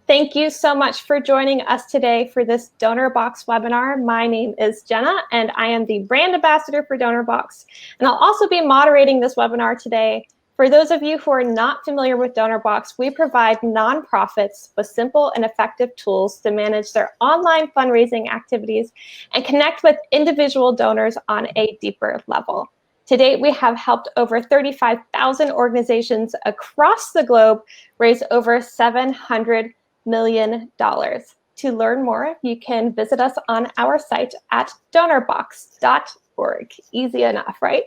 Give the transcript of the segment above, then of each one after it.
Thank you so much for joining us today for this Donorbox webinar. My name is Jenna, and I am the brand ambassador for Donorbox. And I'll also be moderating this webinar today. For those of you who are not familiar with Donorbox, we provide nonprofits with simple and effective tools to manage their online fundraising activities and connect with individual donors on a deeper level. To date, we have helped over 35,000 organizations across the globe raise over $700 million. To learn more, you can visit us on our site at donorbox.org. Easy enough, right?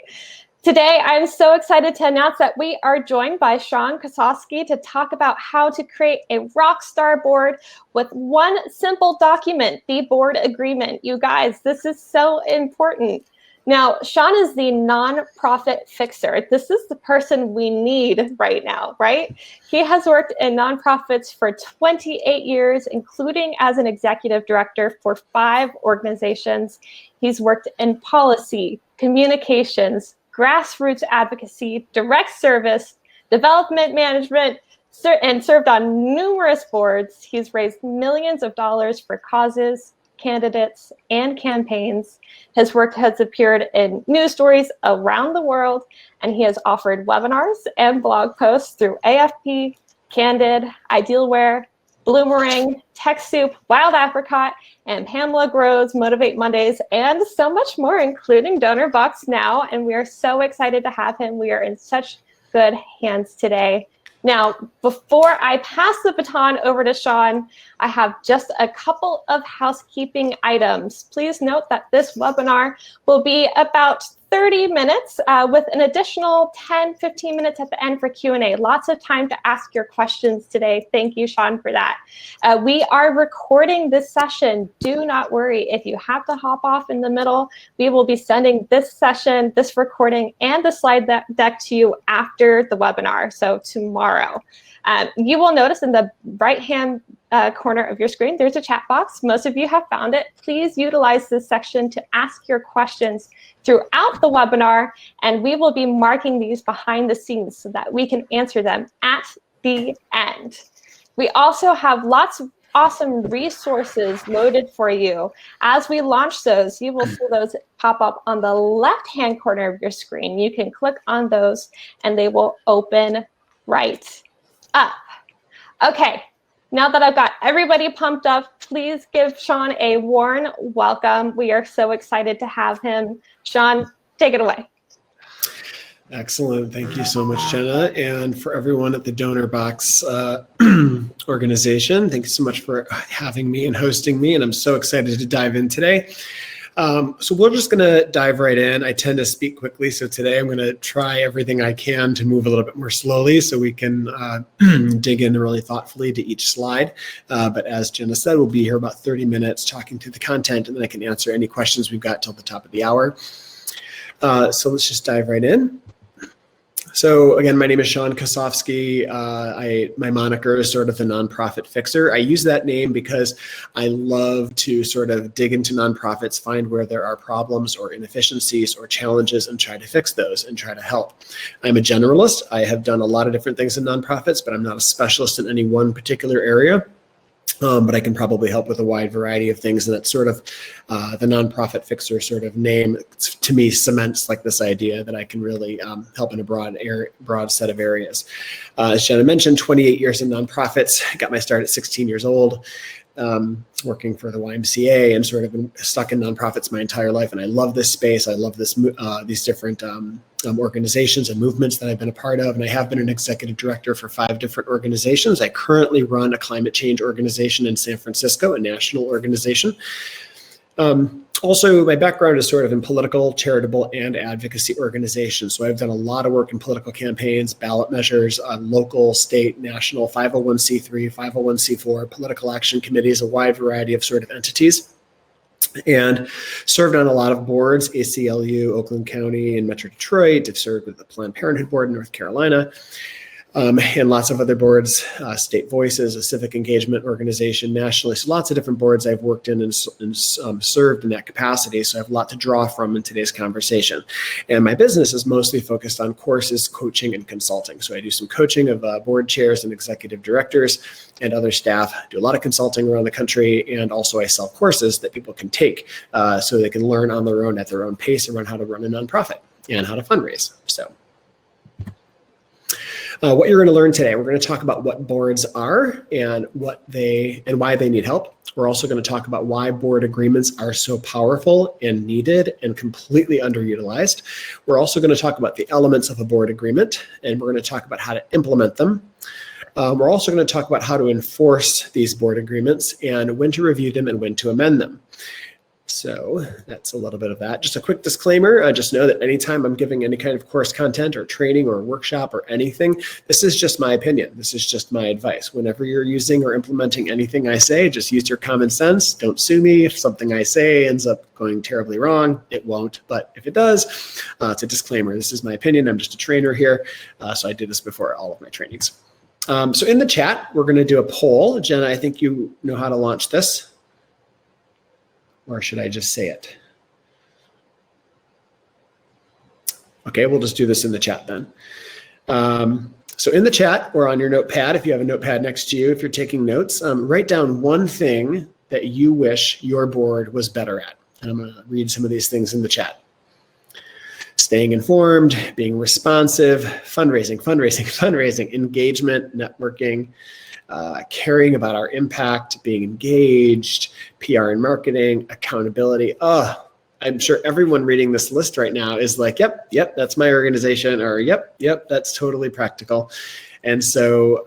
Today, I'm so excited to announce that we are joined by Sean Kosofsky to talk about how to create a Rockstar board with one simple document, the board agreement. You guys, this is so important. Now, Sean is the nonprofit fixer. This is the person we need right now, right? He has worked in nonprofits for 28 years, including as an executive director for 5 organizations. He's worked in policy, communications, grassroots advocacy, direct service, development management, and served on numerous boards. He's raised millions of dollars for causes, candidates, and campaigns. His work has appeared in news stories around the world, and he has offered webinars and blog posts through AFP, Candid, Idealware, Bloomerang, TechSoup, Wild Apricot, and Pamela Grows, Motivate Mondays, and so much more, including Donorbox now. And we are so excited to have him. We are in such good hands today. Now, before I pass the baton over to Sean, I have just a couple of housekeeping items. Please note that this webinar will be about 30 minutes with an additional 10-15 minutes at the end for Q&A. Lots of time to ask your questions today. Thank you, Sean, for that. We are recording this session. Do not worry if you have to hop off in the middle. We will be sending this session, this recording, and the slide deck to you after the webinar, so tomorrow. You will notice in the right-hand corner of your screen, there's a chat box. Most of you have found it. Please utilize this section to ask your questions throughout the webinar, and we will be marking these behind the scenes so that we can answer them at the end. We also have lots of awesome resources loaded for you. As we launch those, you will see those pop up on the left-hand corner of your screen. You can click on those, and they will open right up. Okay, now that I've got everybody pumped up, please give Sean a warm welcome. We are so excited to have him. Sean, take it away. Excellent. Thank you so much, Jenna. And for everyone at the Donorbox organization, thank you so much for having me and hosting me. And I'm so excited to dive in today. So we're just going to dive right in. I tend to speak quickly, so today I'm going to try everything I can to move a little bit more slowly so we can dig in really thoughtfully to each slide. But as Jenna said, we'll be here about 30 minutes talking through the content, and then I can answer any questions we've got till the top of the hour. So let's just dive right in. So again, my name is Sean Kosofsky. My moniker is sort of the nonprofit fixer. I use that name because I love to sort of dig into nonprofits, find where there are problems or inefficiencies or challenges and try to fix those and try to help. I'm a generalist. I have done a lot of different things in nonprofits, but I'm not a specialist in any one particular area. But I can probably help with a wide variety of things, and that's sort of the nonprofit fixer sort of name to me cements like this idea that I can really help in a broad set of areas. As Jenna mentioned, 28 years in nonprofits. I got my start at 16 years old, working for the YMCA, and sort of been stuck in nonprofits my entire life. And I love this space. I love this these different organizations and movements that I've been a part of. And I have been an executive director for 5 different organizations. I currently run a climate change organization in San Francisco, a national organization. Also, my background is sort of in political, charitable, and advocacy organizations. So I've done a lot of work in political campaigns, ballot measures, local, state, national, 501c3, 501c4, political action committees, a wide variety of sort of entities, and served on a lot of boards, ACLU, Oakland County, and Metro Detroit. I've served with the Planned Parenthood Board in North Carolina. and lots of other boards, State Voices, a civic engagement organization nationally. So lots of different boards I've worked in and served in that capacity. So I have a lot to draw from in today's conversation. And my business is mostly focused on courses, coaching, and consulting. So I do some coaching of board chairs and executive directors and other staff. I do a lot of consulting around the country, and also I sell courses that people can take so they can learn on their own at their own pace around how to run a nonprofit and how to fundraise. So what you're going to learn today, we're going to talk about what boards are and why they need help. We're also going to talk about why board agreements are so powerful and needed and completely underutilized. We're also going to talk about the elements of a board agreement, and we're going to talk about how to implement them. We're also going to talk about how to enforce these board agreements and when to review them and when to amend them. So that's a little bit of that. Just a quick disclaimer, just know that anytime I'm giving any kind of course content or training or workshop or anything, this is just my opinion. This is just my advice. Whenever you're using or implementing anything I say, just use your common sense. Don't sue me if something I say ends up going terribly wrong. It won't, but if it does, it's a disclaimer. This is my opinion. I'm just a trainer here. So I did this before all of my trainings. So in the chat, we're going to do a poll. Jenna, I think you know how to launch this. Or should I just say it? Okay, we'll just do this in the chat then. So in the chat or on your notepad, if you have a notepad next to you, if you're taking notes, write down one thing that you wish your board was better at. And I'm going to read some of these things in the chat. Staying informed, being responsive, fundraising, engagement, networking, caring about our impact, being engaged, PR and marketing, accountability. I'm sure everyone reading this list right now is like, yep, that's my organization, or yep, that's totally practical. And so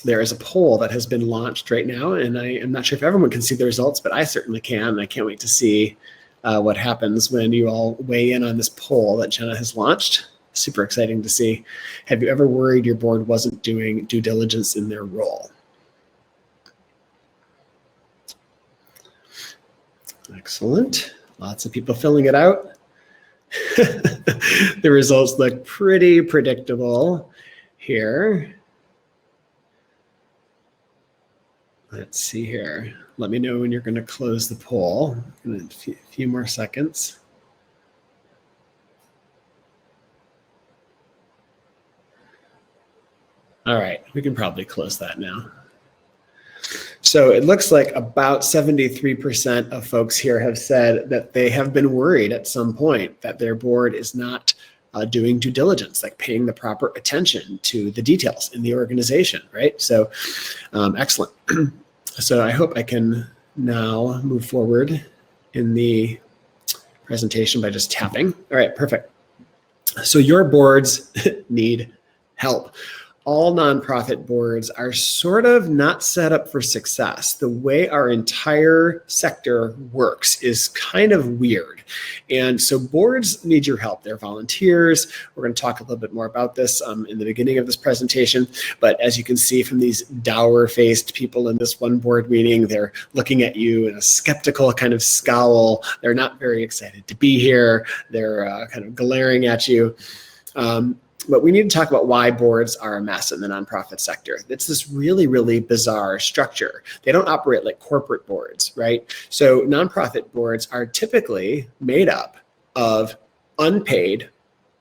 there is a poll that has been launched right now, and I am not sure if everyone can see the results, but I certainly can. And I can't wait to see what happens when you all weigh in on this poll that Jenna has launched. Super exciting to see. Have you ever worried your board wasn't doing due diligence in their role? Excellent. Lots of people filling it out. The results look pretty predictable here. Let's see here. Let me know when you're going to close the poll in a few more seconds. All right, we can probably close that now. So it looks like about 73% of folks here have said that they have been worried at some point that their board is not doing due diligence, like paying the proper attention to the details in the organization, right? So excellent. So I hope I can now move forward in the presentation by just tapping. All right, perfect. So your boards need help. All nonprofit boards are sort of not set up for success. The way our entire sector works is kind of weird. And so boards need your help. They're volunteers. We're going to talk a little bit more about this in the beginning of this presentation. But as you can see from these dour-faced people in this one board meeting, they're looking at you in a skeptical kind of scowl. They're not very excited to be here. They're kind of glaring at you. But we need to talk about why boards are a mess in the nonprofit sector. It's this really, really bizarre structure. They don't operate like corporate boards, right? So nonprofit boards are typically made up of unpaid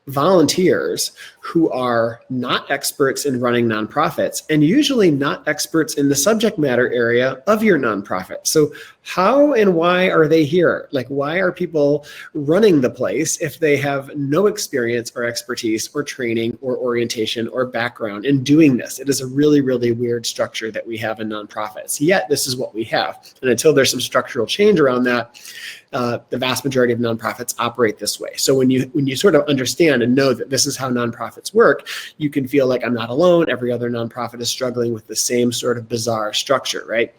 volunteers who are not experts in running nonprofits and usually not experts in the subject matter area of your nonprofit. So how and why are they here? Like, why are people running the place if they have no experience or expertise or training or orientation or background in doing this? It is a really, really weird structure that we have in nonprofits. Yet this is what we have. And until there's some structural change around that, the vast majority of nonprofits operate this way. So when you sort of understand and know that this is how nonprofits work, you can feel like I'm not alone. Every other nonprofit is struggling with the same sort of bizarre structure, right?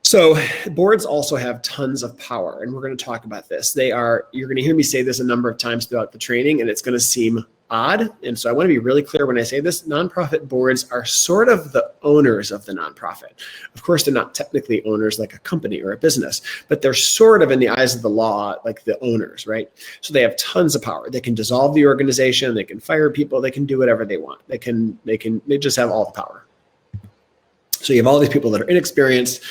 So boards also have tons of power, and we're going to talk about this. You're going to hear me say this a number of times throughout the training, and it's going to seem odd. And so I want to be really clear when I say this, nonprofit boards are sort of the owners of the nonprofit. Of course, they're not technically owners like a company or a business, but they're sort of in the eyes of the law, like the owners, right? So they have tons of power. They can dissolve the organization, they can fire people, they can do whatever they want. They just have all the power. So you have all these people that are inexperienced,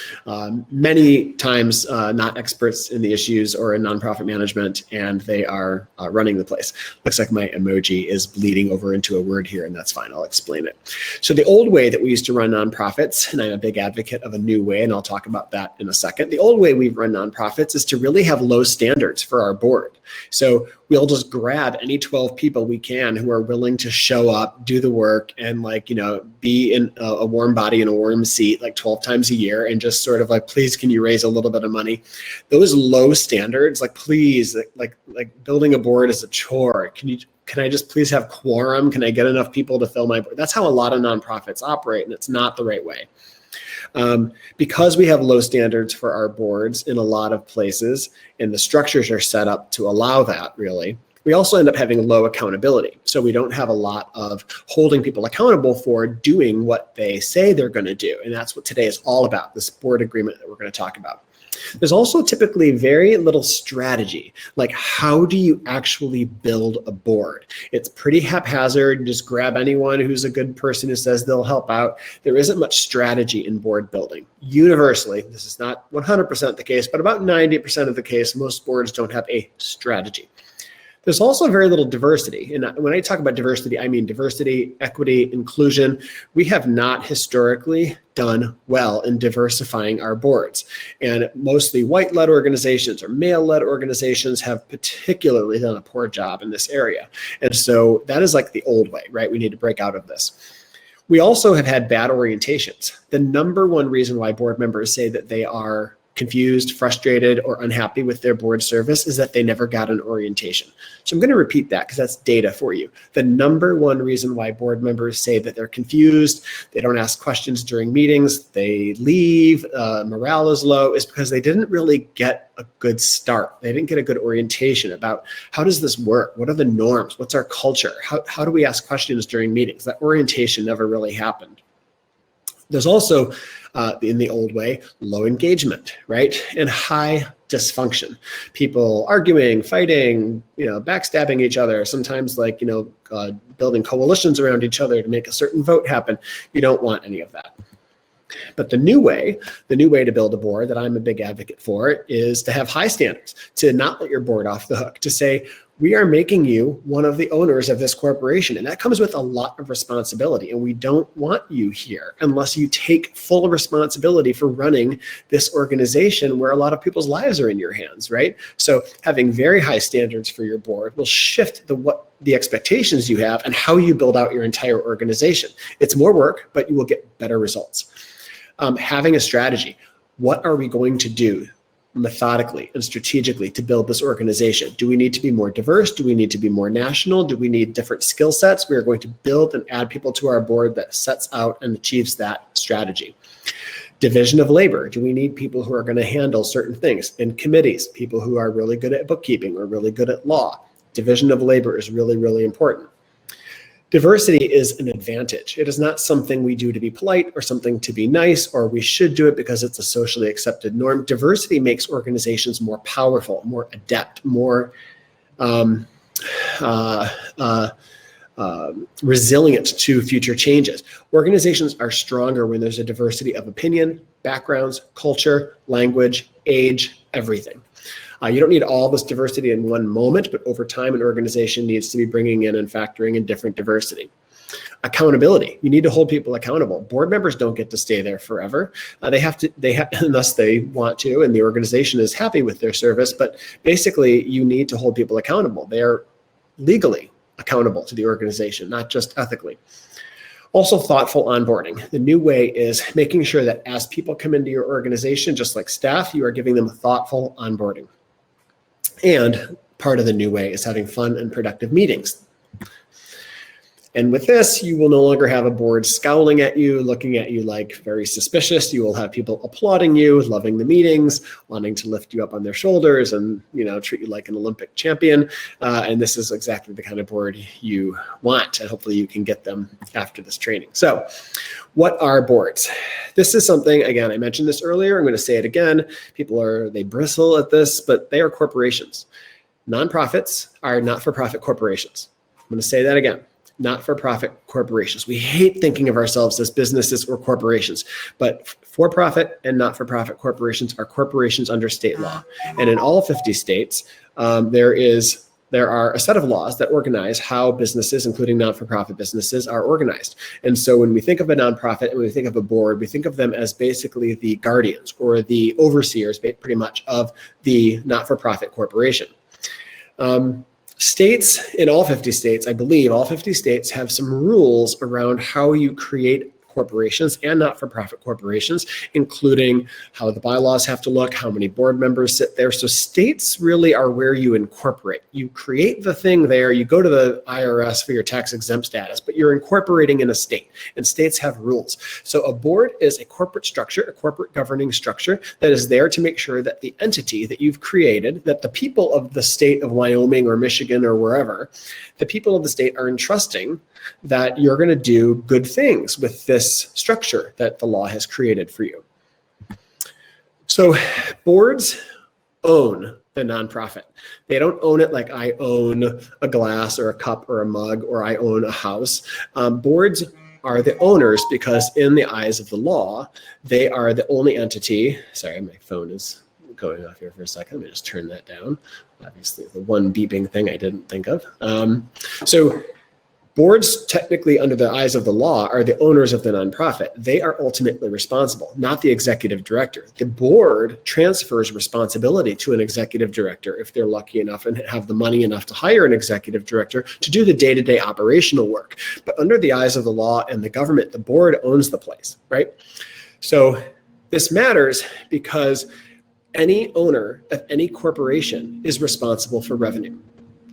many times not experts in the issues or in nonprofit management, and they are running the place. Looks like my emoji is bleeding over into a word here, and that's fine. I'll explain it. So the old way that we used to run nonprofits, and I'm a big advocate of a new way, and I'll talk about that in a second. The old way we run nonprofits is to really have low standards for our board. So we'll just grab any 12 people we can who are willing to show up, do the work, and be in a warm body in a warm seat like 12 times a year, and just sort of like, please, can you raise a little bit of money? Those low standards, like please, like building a board is a chore. Can I just please have quorum? Can I get enough people to fill my board? That's how a lot of nonprofits operate, and it's not the right way. Because we have low standards for our boards in a lot of places, and the structures are set up to allow that, really, we also end up having low accountability. So we don't have a lot of holding people accountable for doing what they say they're going to do. And that's what today is all about, this board agreement that we're going to talk about. There's also typically very little strategy, like how do you actually build a board? It's pretty haphazard. You just grab anyone who's a good person who says they'll help out. There isn't much strategy in board building. Universally, this is not 100% the case, but about 90% of the case, most boards don't have a strategy. There's also very little diversity. And when I talk about diversity, I mean diversity, equity, inclusion. We have not historically done well in diversifying our boards. And mostly white-led organizations or male-led organizations have particularly done a poor job in this area. And so that is like the old way, right? We need to break out of this. We also have had bad orientations. The number one reason why board members say that they are confused, frustrated, or unhappy with their board service is that they never got an orientation. So I'm going to repeat that because that's data for you. The number one reason why board members say that they're confused, they don't ask questions during meetings, they leave, morale is low, is because they didn't really get a good start. They didn't get a good orientation about how does this work? What are the norms? What's our culture? How do we ask questions during meetings? That orientation never really happened. There's also, in the old way, low engagement, right? And high dysfunction. People arguing, fighting, backstabbing each other, sometimes building coalitions around each other to make a certain vote happen. You don't want any of that. But the new way to build a board that I'm a big advocate for is to have high standards, to not let your board off the hook, to say, we are making you one of the owners of this corporation. And that comes with a lot of responsibility. And we don't want you here unless you take full responsibility for running this organization where a lot of people's lives are in your hands, right? So having very high standards for your board will shift the expectations you have and how you build out your entire organization. It's more work, but you will get better results. Having a strategy. What are we going to do methodically and strategically to build this organization? Do we need to be more diverse? Do we need to be more national? Do we need different skill sets? We are going to build and add people to our board that sets out and achieves that strategy. Division of labor. Do we need people who are going to handle certain things in committees? People who are really good at bookkeeping or really good at law. Division of labor is really, really important. Diversity is an advantage. It is not something we do to be polite or something to be nice, or we should do it because it's a socially accepted norm. Diversity makes organizations more powerful, more adept, more resilient to future changes. Organizations are stronger when there's a diversity of opinion, backgrounds, culture, language, age, everything. You don't need all this diversity in one moment, but over time, an organization needs to be bringing in and factoring in different diversity. Accountability. You need to hold people accountable. Board members don't get to stay there forever. They have unless they want to, and the organization is happy with their service. But basically, you need to hold people accountable. They are legally accountable to the organization, not just ethically. Also, thoughtful onboarding. The new way is making sure that as people come into your organization, just like staff, you are giving them a thoughtful onboarding. And part of the new way is having fun and productive meetings. And with this, you will no longer have a board scowling at you, looking at you like very suspicious. You will have people applauding you, loving the meetings, wanting to lift you up on their shoulders and, treat you like an Olympic champion. And this is exactly the kind of board you want. And hopefully you can get them after this training. So what are boards? This is something, again, I mentioned this earlier. I'm going to say it again. They bristle at this, but they are corporations. Nonprofits are not-for-profit corporations. I'm going to say that again. Not-for-profit corporations. We hate thinking of ourselves as businesses or corporations, but for-profit and not-for-profit corporations are corporations under state law. And in all 50 states, there are a set of laws that organize how businesses, including not-for-profit businesses, are organized. And so when we think of a nonprofit and when we think of a board, we think of them as basically the guardians or the overseers, pretty much, of the not-for-profit corporation. States, in all 50 states, I believe all 50 states have some rules around how you create corporations and not-for-profit corporations, including how the bylaws have to look, how many board members sit there. So states really are where you incorporate. You create the thing there, you go to the IRS for your tax exempt status, but you're incorporating in a state, and states have rules. So a board is a corporate structure, a corporate governing structure that is there to make sure that the entity that you've created, that the people of the state of Wyoming or Michigan or wherever, the people of the state are entrusting that you're going to do good things with this structure that the law has created for you. So boards own the nonprofit. They don't own it like I own a glass or a cup or a mug or I own a house. Boards are the owners because in the eyes of the law, they are the only entity. Sorry, my phone is going off here for a second. Let me just turn that down. Obviously, the one beeping thing I didn't think of. So boards, technically under the eyes of the law, are the owners of the nonprofit. They are ultimately responsible, not the executive director. The board transfers responsibility to an executive director if they're lucky enough and have the money enough to hire an executive director to do the day-to-day operational work. But under the eyes of the law and the government, the board owns the place, right? So this matters because any owner of any corporation is responsible for revenue.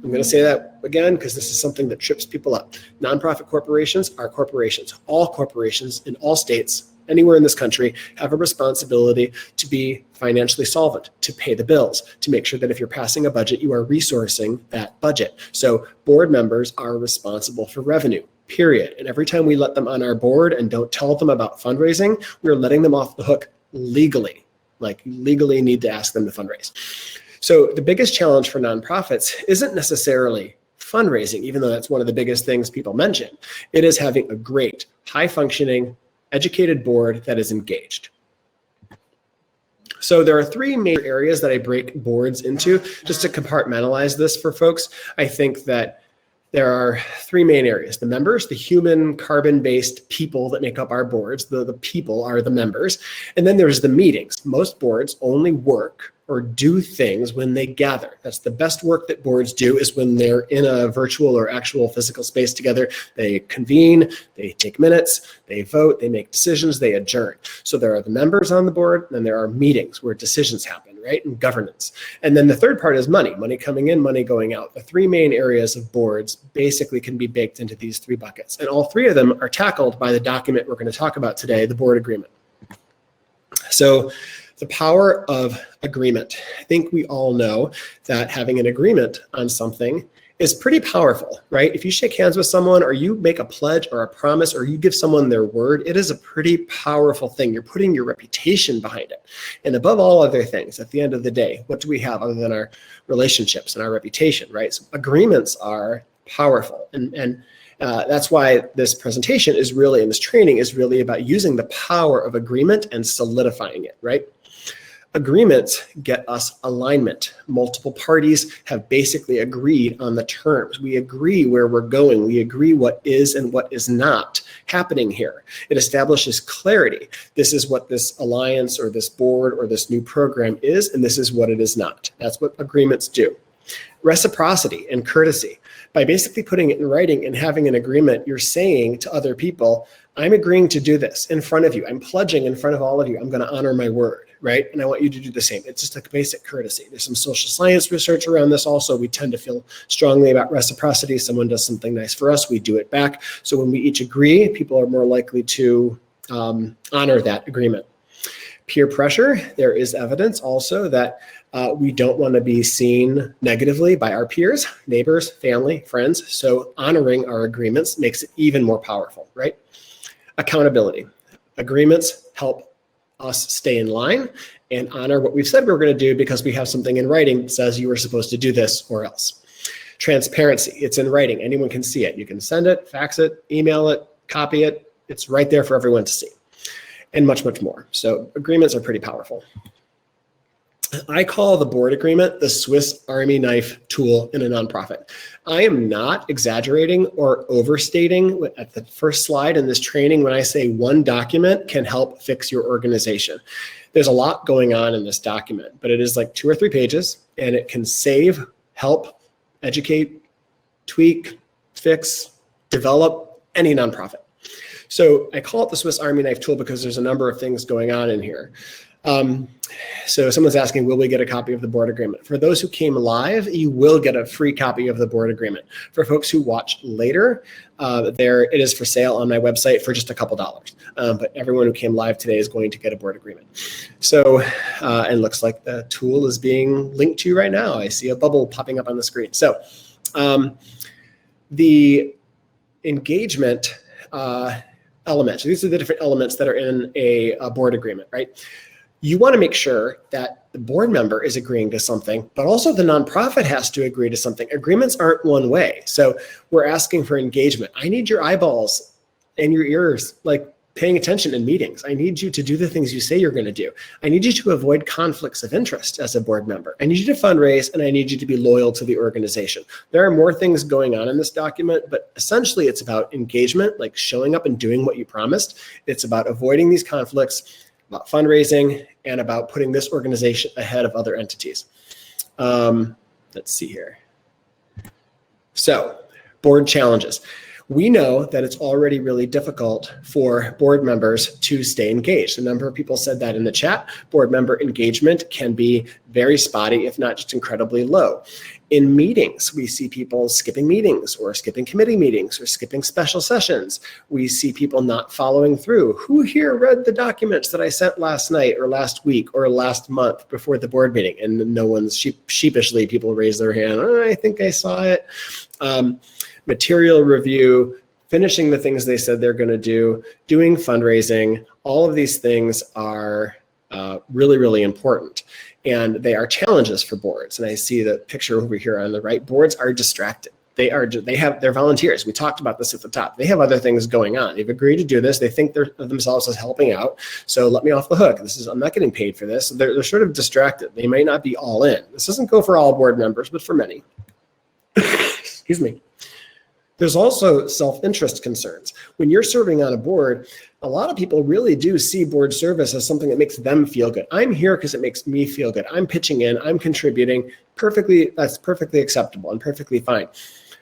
I'm going to say that again because this is something that trips people up. Nonprofit corporations are corporations. All corporations in all states, anywhere in this country, have a responsibility to be financially solvent, to pay the bills, to make sure that if you're passing a budget, you are resourcing that budget. So board members are responsible for revenue, period. And every time we let them on our board and don't tell them about fundraising, we're letting them off the hook legally. Like you legally need to ask them to fundraise. So the biggest challenge for nonprofits isn't necessarily fundraising, even though that's one of the biggest things people mention. It is having a great, high-functioning, educated board that is engaged. So there are three major areas that I break boards into. Just to compartmentalize this for folks, I think that there are three main areas. The members, the human carbon-based people that make up our boards, the people are the members. And then there's the meetings. Most boards only work or do things when they gather. That's the best work that boards do, is when they're in a virtual or actual physical space together. They convene, they take minutes, they vote, they make decisions, they adjourn. So there are the members on the board, and there are meetings where decisions happen, right? And governance. And then the third part is money coming in, money going out. The three main areas of boards basically can be baked into these three buckets. And all three of them are tackled by the document we're going to talk about today, the board agreement. So the power of agreement. I think we all know that having an agreement on something is pretty powerful, right? If you shake hands with someone or you make a pledge or a promise or you give someone their word, it is a pretty powerful thing. You're putting your reputation behind it. And above all other things, at the end of the day, what do we have other than our relationships and our reputation, right? So agreements are powerful. And that's why this presentation is really, and this training is really about using the power of agreement and solidifying it, right? Agreements get us alignment. Multiple parties have basically agreed on the terms. We agree where we're going. We agree what is and what is not happening here. It establishes clarity. This is what this alliance or this board or this new program is, and this is what it is not. That's what agreements do. Reciprocity and courtesy. By basically putting it in writing and having an agreement, you're saying to other people, I'm agreeing to do this in front of you. I'm pledging in front of all of you. I'm going to honor my word, right? And I want you to do the same. It's just a basic courtesy. There's some social science research around this also. We tend to feel strongly about reciprocity. Someone does something nice for us, we do it back. So when we each agree, people are more likely to honor that agreement. Peer pressure, there is evidence also that we don't want to be seen negatively by our peers, neighbors, family, friends. So honoring our agreements makes it even more powerful, right? Accountability. Agreements help us stay in line and honor what we've said we're going to do because we have something in writing that says you were supposed to do this or else. Transparency, it's in writing. Anyone can see it. You can send it, fax it, email it, copy it. It's right there for everyone to see. And much, much more. So agreements are pretty powerful. I call the board agreement the Swiss Army knife tool in a nonprofit. I am not exaggerating or overstating at the first slide in this training when I say one document can help fix your organization. There's a lot going on in this document, but it is like 2 or 3 pages, and it can save, help, educate, tweak, fix, develop any nonprofit. So I call it the Swiss Army knife tool because there's a number of things going on in here. So someone's asking, will we get a copy of the board agreement? For those who came live, you will get a free copy of the board agreement. For folks who watch later, it is for sale on my website for just a couple dollars. But everyone who came live today is going to get a board agreement. So, and looks like the tool is being linked to you right now. I see a bubble popping up on the screen. So the engagement elements, these are the different elements that are in a board agreement, right? You want to make sure that the board member is agreeing to something, but also the nonprofit has to agree to something. Agreements aren't one way. So we're asking for engagement. I need your eyeballs and your ears, like paying attention in meetings. I need you to do the things you say you're going to do. I need you to avoid conflicts of interest as a board member. I need you to fundraise, and I need you to be loyal to the organization. There are more things going on in this document, but essentially it's about engagement, like showing up and doing what you promised. It's about avoiding these conflicts, about fundraising, and about putting this organization ahead of other entities. Let's see here. So, board challenges. We know that it's already really difficult for board members to stay engaged. A number of people said that in the chat. Board member engagement can be very spotty, if not just incredibly low. In meetings, we see people skipping meetings or skipping committee meetings or skipping special sessions. We see people not following through. Who here read the documents that I sent last night or last week or last month before the board meeting? And no one's sheepishly, people raise their hand. Oh, I think I saw it. Material review, finishing the things they said they're going to do, doing fundraising. All of these things are really, really important. And they are challenges for boards. And I see the picture over here on the right. Boards are distracted. They're volunteers. We talked about this at the top. They have other things going on. They've agreed to do this. They think they're themselves as helping out. So let me off the hook. I'm not getting paid for this. They're sort of distracted. They may not be all in. This doesn't go for all board members, but for many. Excuse me. There's also self-interest concerns. When you're serving on a board, a lot of people really do see board service as something that makes them feel good. I'm here because it makes me feel good. I'm pitching in, I'm contributing. That's perfectly acceptable and perfectly fine.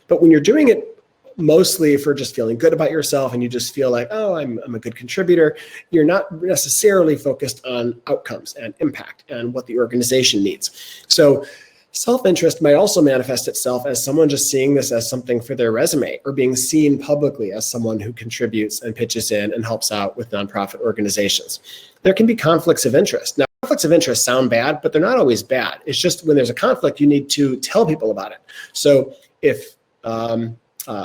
But when you're doing it mostly for just feeling good about yourself and you just feel like, oh, I'm a good contributor, you're not necessarily focused on outcomes and impact and what the organization needs. So self-interest might also manifest itself as someone just seeing this as something for their resume or being seen publicly as someone who contributes and pitches in and helps out with nonprofit organizations. There can be conflicts of interest. Now, conflicts of interest sound bad, but they're not always bad. It's just when there's a conflict, you need to tell people about it. So if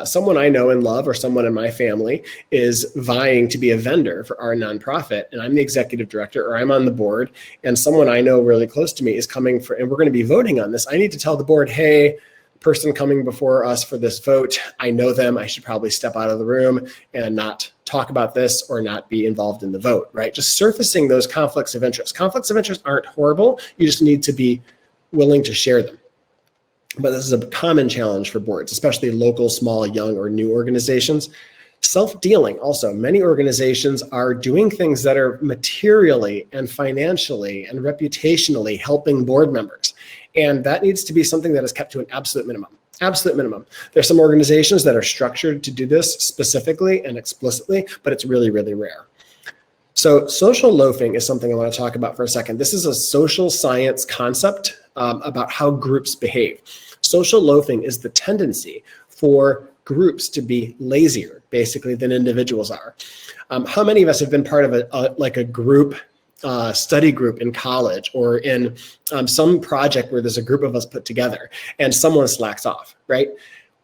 someone I know and love or someone in my family is vying to be a vendor for our nonprofit and I'm the executive director or I'm on the board and someone I know really close to me is coming for, and we're going to be voting on this, I need to tell the board, hey, person coming before us for this vote, I know them, I should probably step out of the room and not talk about this or not be involved in the vote, right? Just surfacing those conflicts of interest. Conflicts of interest aren't horrible, you just need to be willing to share them. But this is a common challenge for boards, especially local, small, young, or new organizations. Self-dealing also. Many organizations are doing things that are materially and financially and reputationally helping board members. And that needs to be something that is kept to an absolute minimum. Absolute minimum. There are some organizations that are structured to do this specifically and explicitly, but it's really, really rare. So social loafing is something I want to talk about for a second. This is a social science concept about how groups behave. Social loafing is the tendency for groups to be lazier, basically, than individuals are. How many of us have been part of a group study group in college or in some project where there's a group of us put together and someone slacks off, right?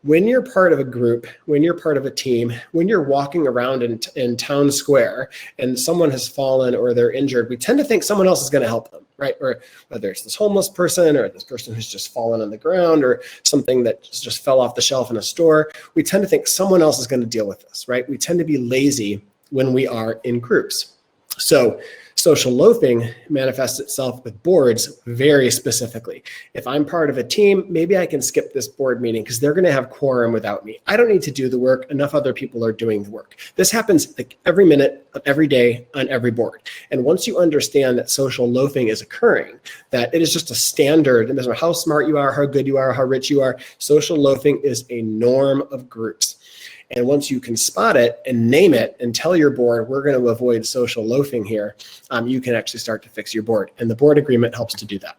When you're part of a group, when you're part of a team, when you're walking around in town square and someone has fallen or they're injured, we tend to think someone else is going to help them, right? Or whether it's this homeless person or this person who's just fallen on the ground or something that just fell off the shelf in a store, we tend to think someone else is going to deal with this, right? We tend to be lazy when we are in groups. So social loafing manifests itself with boards very specifically. If I'm part of a team, maybe I can skip this board meeting because they're going to have quorum without me. I don't need to do the work. Enough other people are doing the work. This happens like every minute of every day on every board. And once you understand that social loafing is occurring, that it is just a standard, no matter how smart you are, how good you are, how rich you are, social loafing is a norm of groups. And once you can spot it and name it and tell your board, we're going to avoid social loafing here, you can actually start to fix your board. And the board agreement helps to do that.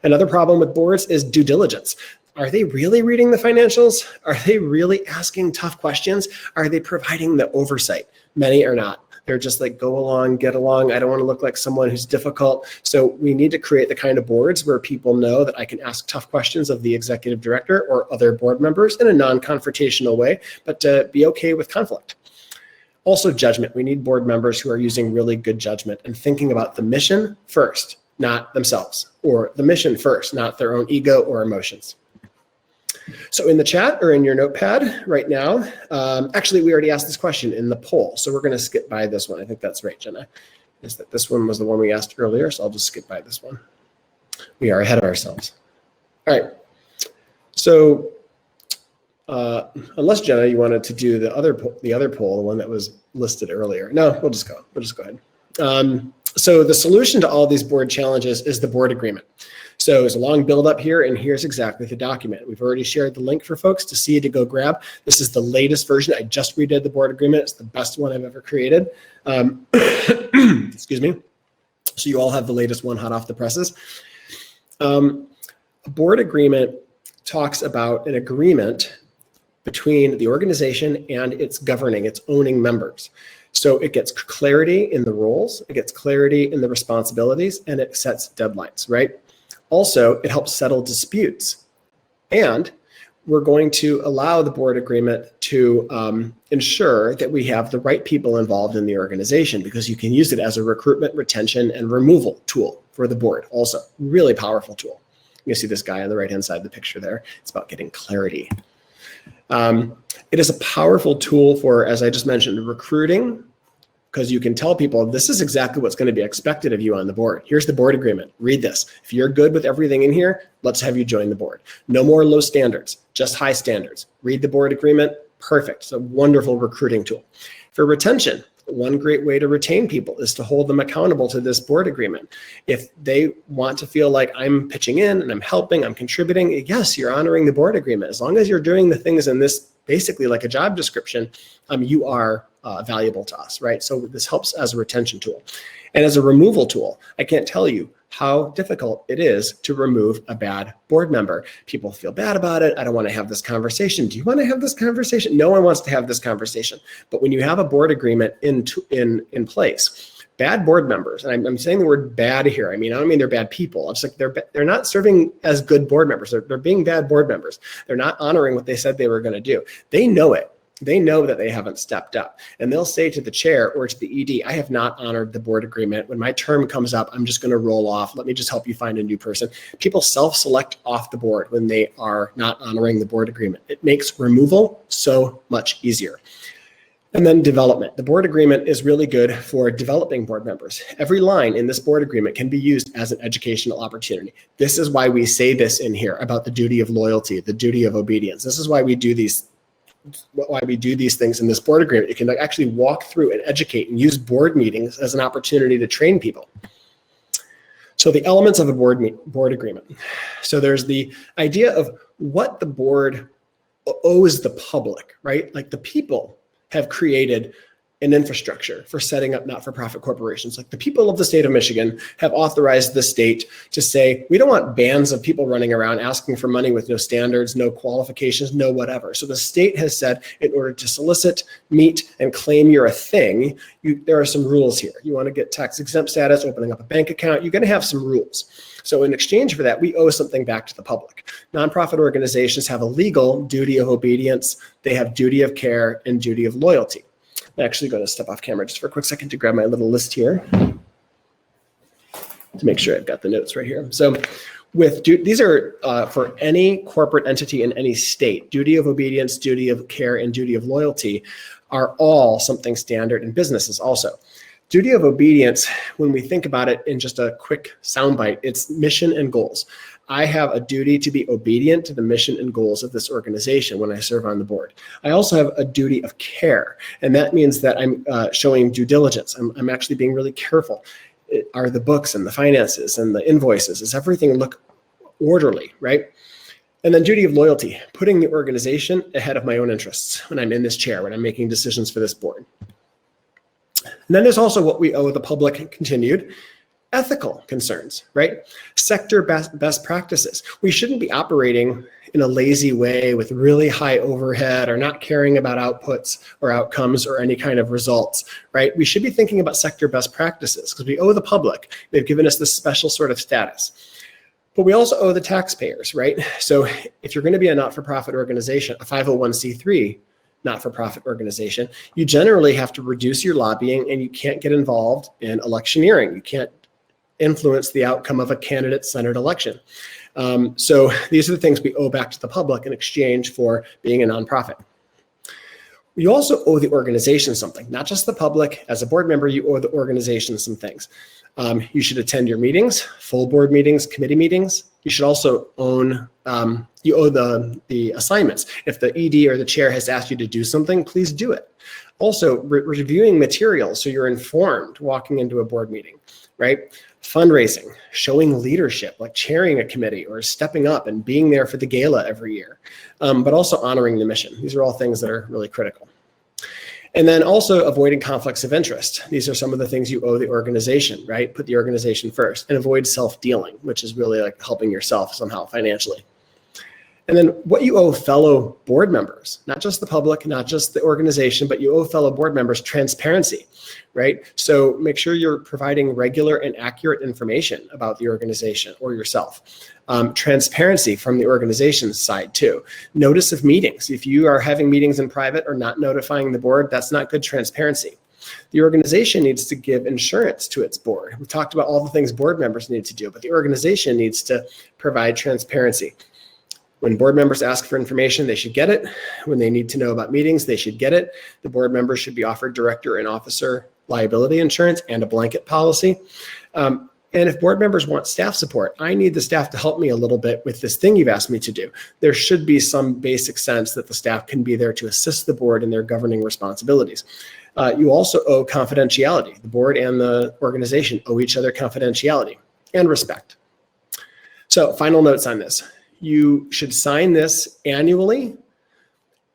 Another problem with boards is due diligence. Are they really reading the financials? Are they really asking tough questions? Are they providing the oversight? Many are not. They're just like, go along, get along. I don't want to look like someone who's difficult. So we need to create the kind of boards where people know that I can ask tough questions of the executive director or other board members in a non-confrontational way, but to be okay with conflict. Also judgment. We need board members who are using really good judgment and thinking about the mission first, not themselves, or the mission first, not their own ego or emotions. So in the chat or in your notepad right now, actually, we already asked this question in the poll. So we're going to skip by this one. I think that's right, Jenna. Is that this one was the one we asked earlier. So I'll just skip by this one. We are ahead of ourselves. All right. So unless, Jenna, you wanted to do the other poll, the one that was listed earlier. No, we'll just go ahead. So the solution to all these board challenges is the board agreement. So there's a long build up here, and here's exactly the document. We've already shared the link for folks to see, to go grab. This is the latest version. I just redid the board agreement. It's the best one I've ever created. Excuse me. So you all have the latest one hot off the presses. A board agreement talks about an agreement between the organization and its governing, its owning members. So it gets clarity in the roles, it gets clarity in the responsibilities, and it sets deadlines, right? Also, it helps settle disputes. And we're going to allow the board agreement to ensure that we have the right people involved in the organization, because you can use it as a recruitment, retention, and removal tool for the board. Also, really powerful tool. You see this guy on the right-hand side of the picture there. It's about getting clarity. It is a powerful tool for, as I just mentioned, recruiting, because you can tell people this is exactly what's going to be expected of you on the board. Here's the board agreement. Read this. If you're good with everything in here, let's have you join the board. No more low standards, just high standards. Read the board agreement. Perfect. It's a wonderful recruiting tool. For retention, one great way to retain people is to hold them accountable to this board agreement. If they want to feel like I'm pitching in and I'm helping, I'm contributing, yes, you're honoring the board agreement. As long as you're doing the things in this basically like a job description, you are valuable to us, right? So this helps as a retention tool. And as a removal tool, I can't tell you how difficult it is to remove a bad board member. People feel bad about it. I don't want to have this conversation. Do you want to have this conversation? No one wants to have this conversation. But when you have a board agreement in place, bad board members, and I'm saying the word bad here. I don't mean they're bad people. It's like they're not serving as good board members. They're being bad board members. They're not honoring what they said they were going to do. They know it. They know that they haven't stepped up, and they'll say to the chair or to the ED, I have not honored the board agreement. When my term comes up, I'm just going to roll off. Let me just help you find a new person. People self-select off the board when they are not honoring the board agreement. It makes removal so much easier. And then development. The board agreement is really good for developing board members. Every line in this board agreement can be used as an educational opportunity. This is why we say this in here about the duty of loyalty, the duty of obedience. This is why we do these things in this board agreement. You can actually walk through and educate and use board meetings as an opportunity to train people. So the elements of a board agreement. So there's the idea of what the board owes the public, right? Like the people have created and infrastructure for setting up not-for-profit corporations. Like the people of the state of Michigan have authorized the state to say, we don't want bands of people running around asking for money with no standards, no qualifications, no whatever. So the state has said, in order to solicit, meet, and claim you're a thing, there are some rules here. You want to get tax exempt status, opening up a bank account, you're going to have some rules. So in exchange for that, we owe something back to the public. Nonprofit organizations have a legal duty of obedience, they have duty of care, and duty of loyalty. I'm actually going to step off camera just for a quick second to grab my little list here to make sure I've got the notes right here. So these are for any corporate entity in any state. Duty of obedience, duty of care, and duty of loyalty are all something standard in businesses also. Duty of obedience, when we think about it in just a quick soundbite, it's mission and goals. I have a duty to be obedient to the mission and goals of this organization when I serve on the board. I also have a duty of care, and that means that I'm showing due diligence. I'm actually being really careful. Are the books and the finances and the invoices, does everything look orderly, right? And then duty of loyalty, putting the organization ahead of my own interests when I'm in this chair, when I'm making decisions for this board. And then there's also what we owe the public continued, ethical concerns, right? Sector best practices. We shouldn't be operating in a lazy way with really high overhead or not caring about outputs or outcomes or any kind of results, right? We should be thinking about sector best practices because we owe the public. They've given us this special sort of status. But we also owe the taxpayers, right? So if you're going to be a not-for-profit organization, a 501c3 not-for-profit organization, you generally have to reduce your lobbying and you can't get involved in electioneering. You can't influence the outcome of a candidate-centered election. So these are the things we owe back to the public in exchange for being a nonprofit. We also owe the organization something, not just the public. As a board member, you owe the organization some things. You should attend your meetings, full board meetings, committee meetings. You should also you owe the assignments. If the ED or the chair has asked you to do something, please do it. Also, reviewing materials so you're informed walking into a board meeting, right? Fundraising, showing leadership, like chairing a committee or stepping up and being there for the gala every year, but also honoring the mission. These are all things that are really critical. And then also avoiding conflicts of interest. These are some of the things you owe the organization, right? Put the organization first and avoid self-dealing, which is really like helping yourself somehow financially. And then what you owe fellow board members, not just the public, not just the organization, but you owe fellow board members transparency, right? So make sure you're providing regular and accurate information about the organization or yourself. Transparency from the organization's side too. Notice of meetings. If you are having meetings in private or not notifying the board, that's not good transparency. The organization needs to give insurance to its board. We talked about all the things board members need to do, but the organization needs to provide transparency. When board members ask for information, they should get it. When they need to know about meetings, they should get it. The board members should be offered director and officer liability insurance and a blanket policy. And if board members want staff support, I need the staff to help me a little bit with this thing you've asked me to do. There should be some basic sense that the staff can be there to assist the board in their governing responsibilities. You also owe confidentiality. The board and the organization owe each other confidentiality and respect. So final notes on this. You should sign this annually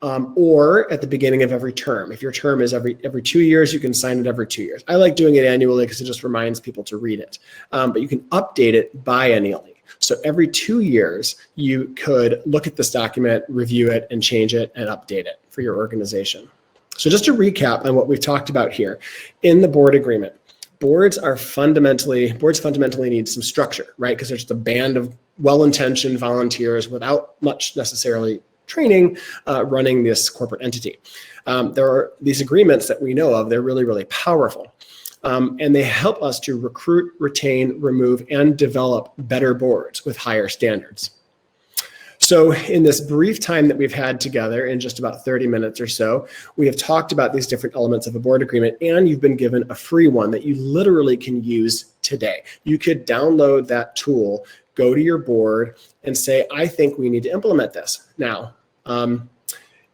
or at the beginning of every term. If your term is every 2 years, you can sign it every 2 years. I like doing it annually because it just reminds people to read it. But you can update it biennially. So every 2 years, you could look at this document, review it, and change it and update it for your organization. So just to recap on what we've talked about here, in the board agreement, boards fundamentally need some structure, right? Because there's just a band of well-intentioned volunteers without much necessarily training running this corporate entity. There are these agreements that we know of, they're really, really powerful. And they help us to recruit, retain, remove, and develop better boards with higher standards. So in this brief time that we've had together, in just about 30 minutes or so, we have talked about these different elements of a board agreement, and you've been given a free one that you literally can use today. You could download that tool, go to your board, and say, I think we need to implement this. Now,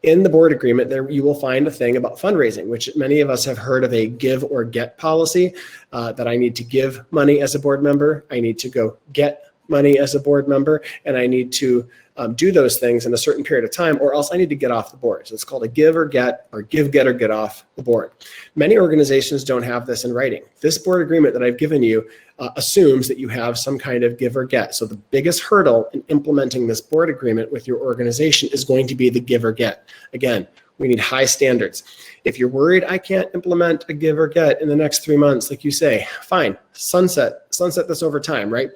in the board agreement, there you will find a thing about fundraising, which many of us have heard of, a give or get policy, that I need to give money as a board member. I need to go get money as a board member, and I need to do those things in a certain period of time, or else I need to get off the board. So it's called a give or get, or give, get, or get off the board. Many organizations don't have this in writing. This board agreement that I've given you assumes that you have some kind of give or get. So the biggest hurdle in implementing this board agreement with your organization is going to be the give or get. Again, we need high standards. If you're worried I can't implement a give or get in the next 3 months, like you say, fine, sunset this over time, right?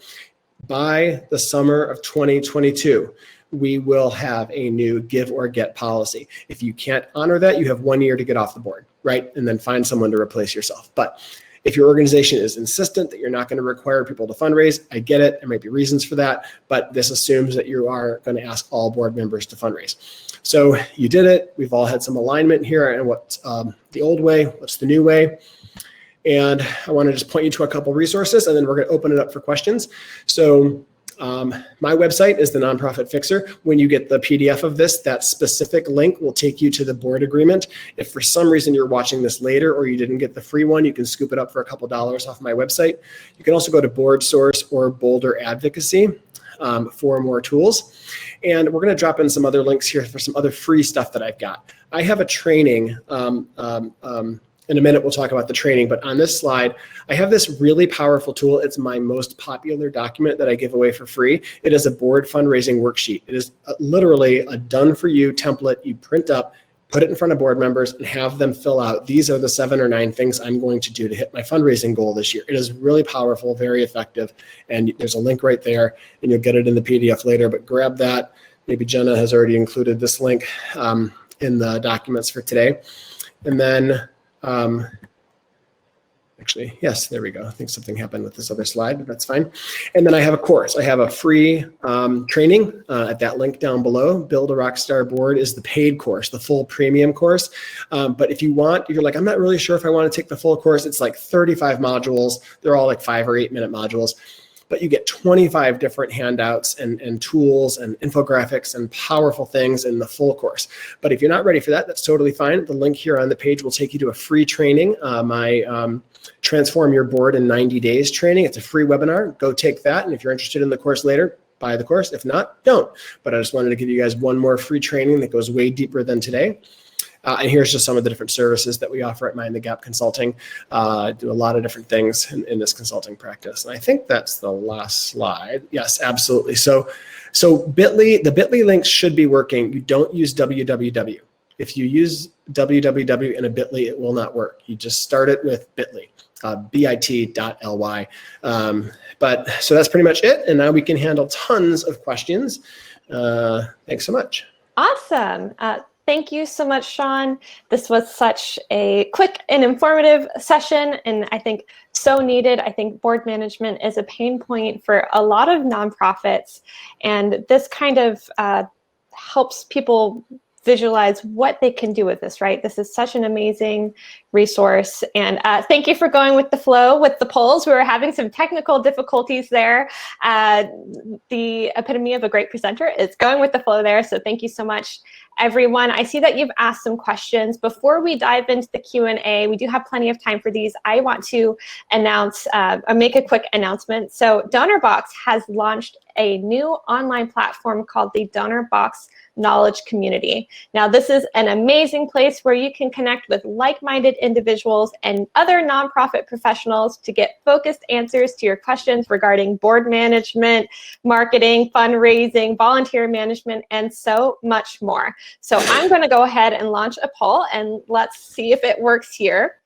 By the summer of 2022, we will have a new give or get policy. If you can't honor that, you have 1 year to get off the board, right? And then find someone to replace yourself. But if your organization is insistent that you're not going to require people to fundraise, I get it. There might be reasons for that, but this assumes that you are going to ask all board members to fundraise. So you did it. We've all had some alignment here and what's the old way, what's the new way. And I want to just point you to a couple resources, and then we're going to open it up for questions. So my website is the Nonprofit Fixer. When you get the PDF of this, that specific link will take you to the board agreement. If for some reason you're watching this later or you didn't get the free one, you can scoop it up for a couple dollars off my website. You can also go to Board Source or Boulder Advocacy for more tools. And we're going to drop in some other links here for some other free stuff that I've got. I have a training. In a minute, we'll talk about the training, but on this slide, I have this really powerful tool. It's my most popular document that I give away for free. It is a board fundraising worksheet. It is literally a done-for-you template you print up, put it in front of board members, and have them fill out. These are the 7 or 9 things I'm going to do to hit my fundraising goal this year. It is really powerful, very effective, and there's a link right there, and you'll get it in the PDF later, but grab that. Maybe Jenna has already included this link in the documents for today. And then actually, yes, there we go. I think something happened with this other slide, but that's fine. And then I have a course. I have a free training at that link down below. Build a Rockstar Board is the paid course, the full premium course. But if you want, you're like, I'm not really sure if I want to take the full course. It's like 35 modules. They're all like 5 or 8 minute modules. But you get 25 different handouts and tools and infographics and powerful things in the full course. But if you're not ready for that, that's totally fine. The link here on the page will take you to a free training, my Transform Your Board in 90 Days training. It's a free webinar. Go take that. And if you're interested in the course later, buy the course. If not, don't. But I just wanted to give you guys one more free training that goes way deeper than today. And here's just some of the different services that we offer at Mind the Gap Consulting. Do a lot of different things in this consulting practice. And I think that's the last slide. Yes, absolutely. So Bitly, the Bitly links should be working. You don't use www. If you use www in a Bitly, it will not work. You just start it with Bitly, bit.ly. But so that's pretty much it. And now we can handle tons of questions. Thanks so much. Awesome. Thank you so much, Sean. This was such a quick and informative session, and I think so needed. I think board management is a pain point for a lot of nonprofits, and this kind of helps people visualize what they can do with this, right? This is such an amazing resource. And thank you for going with the flow with the polls. We were having some technical difficulties there. The epitome of a great presenter is going with the flow there. So thank you so much, everyone. I see that you've asked some questions. Before we dive into the Q&A, we do have plenty of time for these. I want to announce, make a quick announcement. So Donorbox has launched a new online platform called the Donorbox Knowledge Community. Now, this is an amazing place where you can connect with like-minded individuals and other nonprofit professionals to get focused answers to your questions regarding board management, marketing, fundraising, volunteer management, and so much more. So I'm going to go ahead and launch a poll, and let's see if it works here.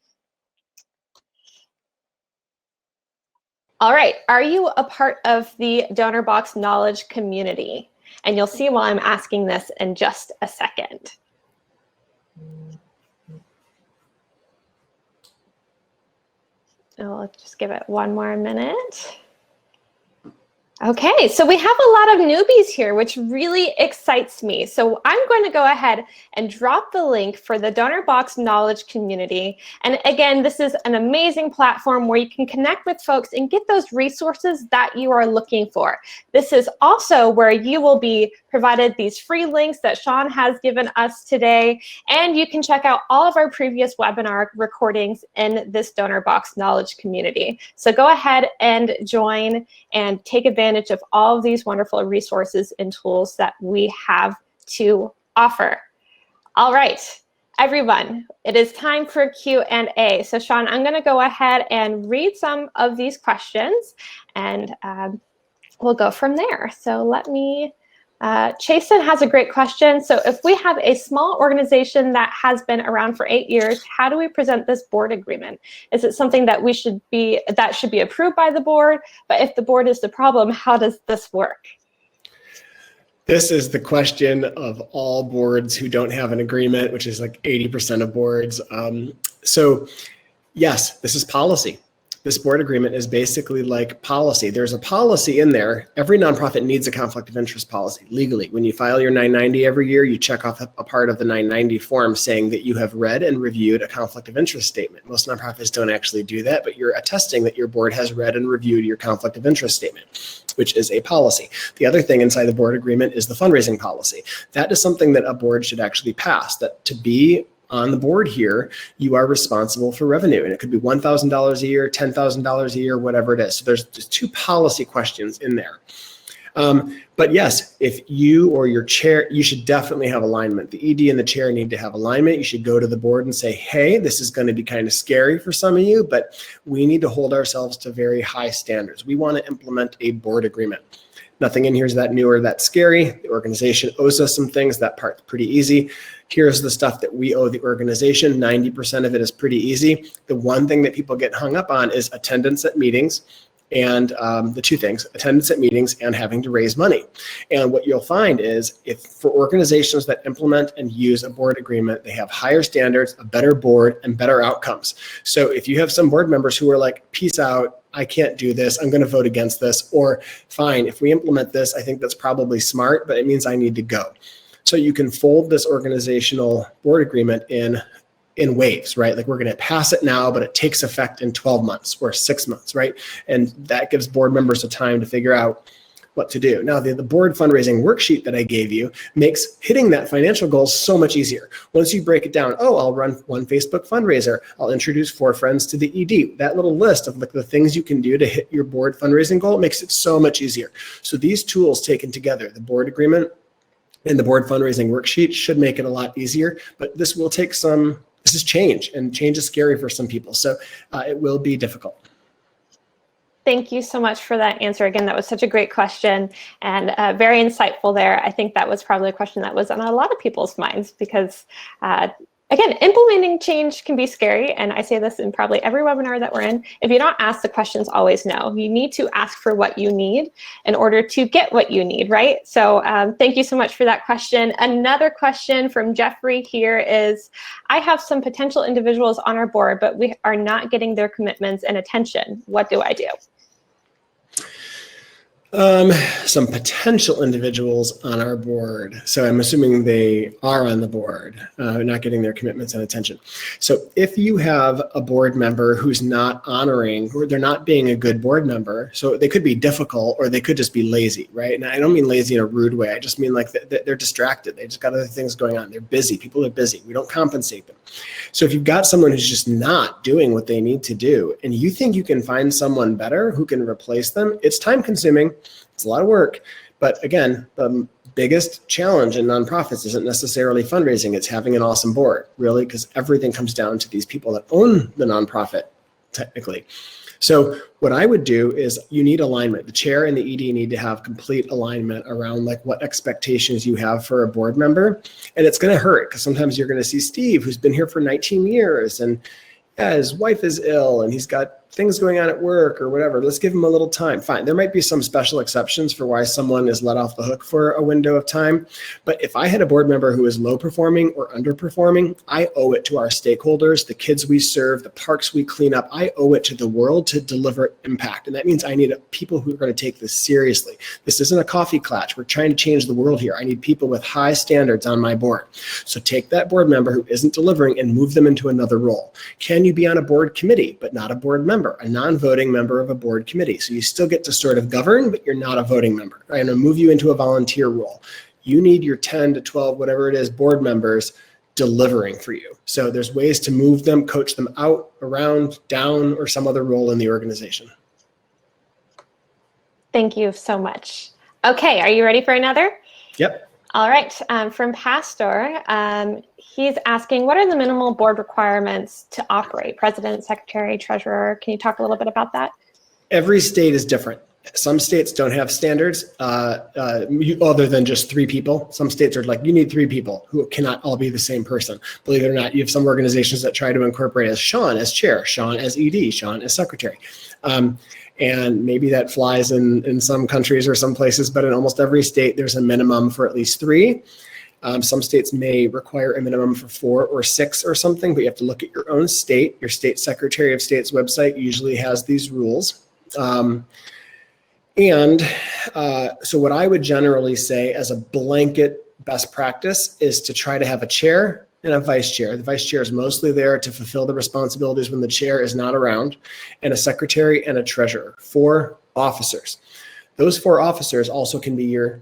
All right, are you a part of the Donorbox Knowledge Community? And you'll see why I'm asking this in just a second. I'll just give it one more minute. Okay, so we have a lot of newbies here, which really excites me. So I'm going to go ahead and drop the link for the Donorbox Knowledge Community. And again, this is an amazing platform where you can connect with folks and get those resources that you are looking for. This is also where you will be provided these free links that Sean has given us today. And you can check out all of our previous webinar recordings in this Donorbox Knowledge Community. So go ahead and join and take advantage advantage of all of these wonderful resources and tools that we have to offer. All right, everyone, it is time for Q&A. So Sean, I'm going to go ahead and read some of these questions, and we'll go from there. So let me, Chasen has a great question. So if we have a small organization that has been around for 8 years, how do we present this board agreement? Is it something that should be approved by the board? But if the board is the problem, how does this work? This is the question of all boards who don't have an agreement, which is like 80% of boards. So yes, this is policy. This board agreement is basically like policy. There's a policy in there. Every nonprofit needs a conflict of interest policy legally. When you file your 990 every year, you check off a part of the 990 form saying that you have read and reviewed a conflict of interest statement. Most nonprofits don't actually do that, but you're attesting that your board has read and reviewed your conflict of interest statement, which is a policy. The other thing inside the board agreement is the fundraising policy. That is something that a board should actually pass, that to be on the board here, you are responsible for revenue. And it could be $1,000 a year, $10,000 a year, whatever it is. So there's just two policy questions in there. But yes, if you or your chair, you should definitely have alignment. The ED and the chair need to have alignment. You should go to the board and say, hey, this is going to be kind of scary for some of you, but we need to hold ourselves to very high standards. We want to implement a board agreement. Nothing in here is that new or that scary. The organization owes us some things. That part's pretty easy. Here's the stuff that we owe the organization. 90% of it is pretty easy. The one thing that people get hung up on is attendance at meetings, and the two things, attendance at meetings and having to raise money. And what you'll find is if for organizations that implement and use a board agreement, they have higher standards, a better board, and better outcomes. So if you have some board members who are like, peace out, I can't do this, I'm going to vote against this, or fine, if we implement this, I think that's probably smart, but it means I need to go. So you can fold this organizational board agreement in waves, right? Like we're going to pass it now, but it takes effect in 12 months or 6 months, right? And that gives board members a time to figure out what to do. Now, the board fundraising worksheet that I gave you makes hitting that financial goal so much easier. Once you break it down, oh, I'll run one Facebook fundraiser. I'll introduce 4 friends to the ED. That little list of like the things you can do to hit your board fundraising goal makes it so much easier. So these tools taken together, the board agreement and the board fundraising worksheet, should make it a lot easier, but this will take some. This is change, and change is scary for some people. So it will be difficult. Thank you so much for that answer. Again, that was such a great question and very insightful there. I think that was probably a question that was on a lot of people's minds because again, implementing change can be scary, and I say this in probably every webinar that we're in. If you don't ask the questions, always no. You need to ask for what you need in order to get what you need, right? So thank you so much for that question. Another question from Jeffrey here is, I have some potential individuals on our board, but we are not getting their commitments and attention. What do I do? Some potential individuals on our board. So I'm assuming they are on the board, not getting their commitments and attention. So if you have a board member who's not honoring, or they're not being a good board member, so they could be difficult or they could just be lazy, right? And I don't mean lazy in a rude way. I just mean like they're distracted. They just got other things going on. They're busy. People are busy. We don't compensate them. So if you've got someone who's just not doing what they need to do, and you think you can find someone better who can replace them, it's time consuming. It's a lot of work, but again, the biggest challenge in nonprofits isn't necessarily fundraising, it's having an awesome board, really, because everything comes down to these people that own the nonprofit, technically. So what I would do is you need alignment. The chair and the ED need to have complete alignment around like what expectations you have for a board member. And it's going to hurt because sometimes you're going to see Steve, who's been here for 19 years, and yeah, his wife is ill and he's got things going on at work or whatever. Let's give him a little time. Fine. There might be some special exceptions for why someone is let off the hook for a window of time. But if I had a board member who is low performing or underperforming, I owe it to our stakeholders, the kids we serve, the parks we clean up. I owe it to the world to deliver impact. And that means I need people who are going to take this seriously. This isn't a coffee klatch. We're trying to change the world here. I need people with high standards on my board. So take that board member who isn't delivering and move them into another role. Can you be on a board committee, but not a board member? A non-voting member of a board committee. So you still get to sort of govern, but you're not a voting member. I'm going to move you into a volunteer role. You need your 10 to 12, whatever it is, board members delivering for you. So there's ways to move them, coach them out, around, down, or some other role in the organization. Thank you so much. Okay, are you ready for another? Yep. All right, from Pastor, he's asking, what are the minimal board requirements to operate? President, secretary, treasurer, can you talk a little bit about that? Every state is different. Some states don't have standards other than just 3 people. Some states are like, you need 3 people who cannot all be the same person. Believe it or not, you have some organizations that try to incorporate as Sean as chair, Sean as ED, Sean as secretary. And maybe that flies in some countries or some places, but in almost every state, there's a minimum for at least 3. Some states may require a minimum for 4 or 6 or something, but you have to look at your own state. Your state secretary of state's website usually has these rules. So what I would generally say as a blanket best practice is to try to have a chair and a vice chair. The vice chair is mostly there to fulfill the responsibilities when the chair is not around, and a secretary and a treasurer, 4 officers. Those 4 officers also can be your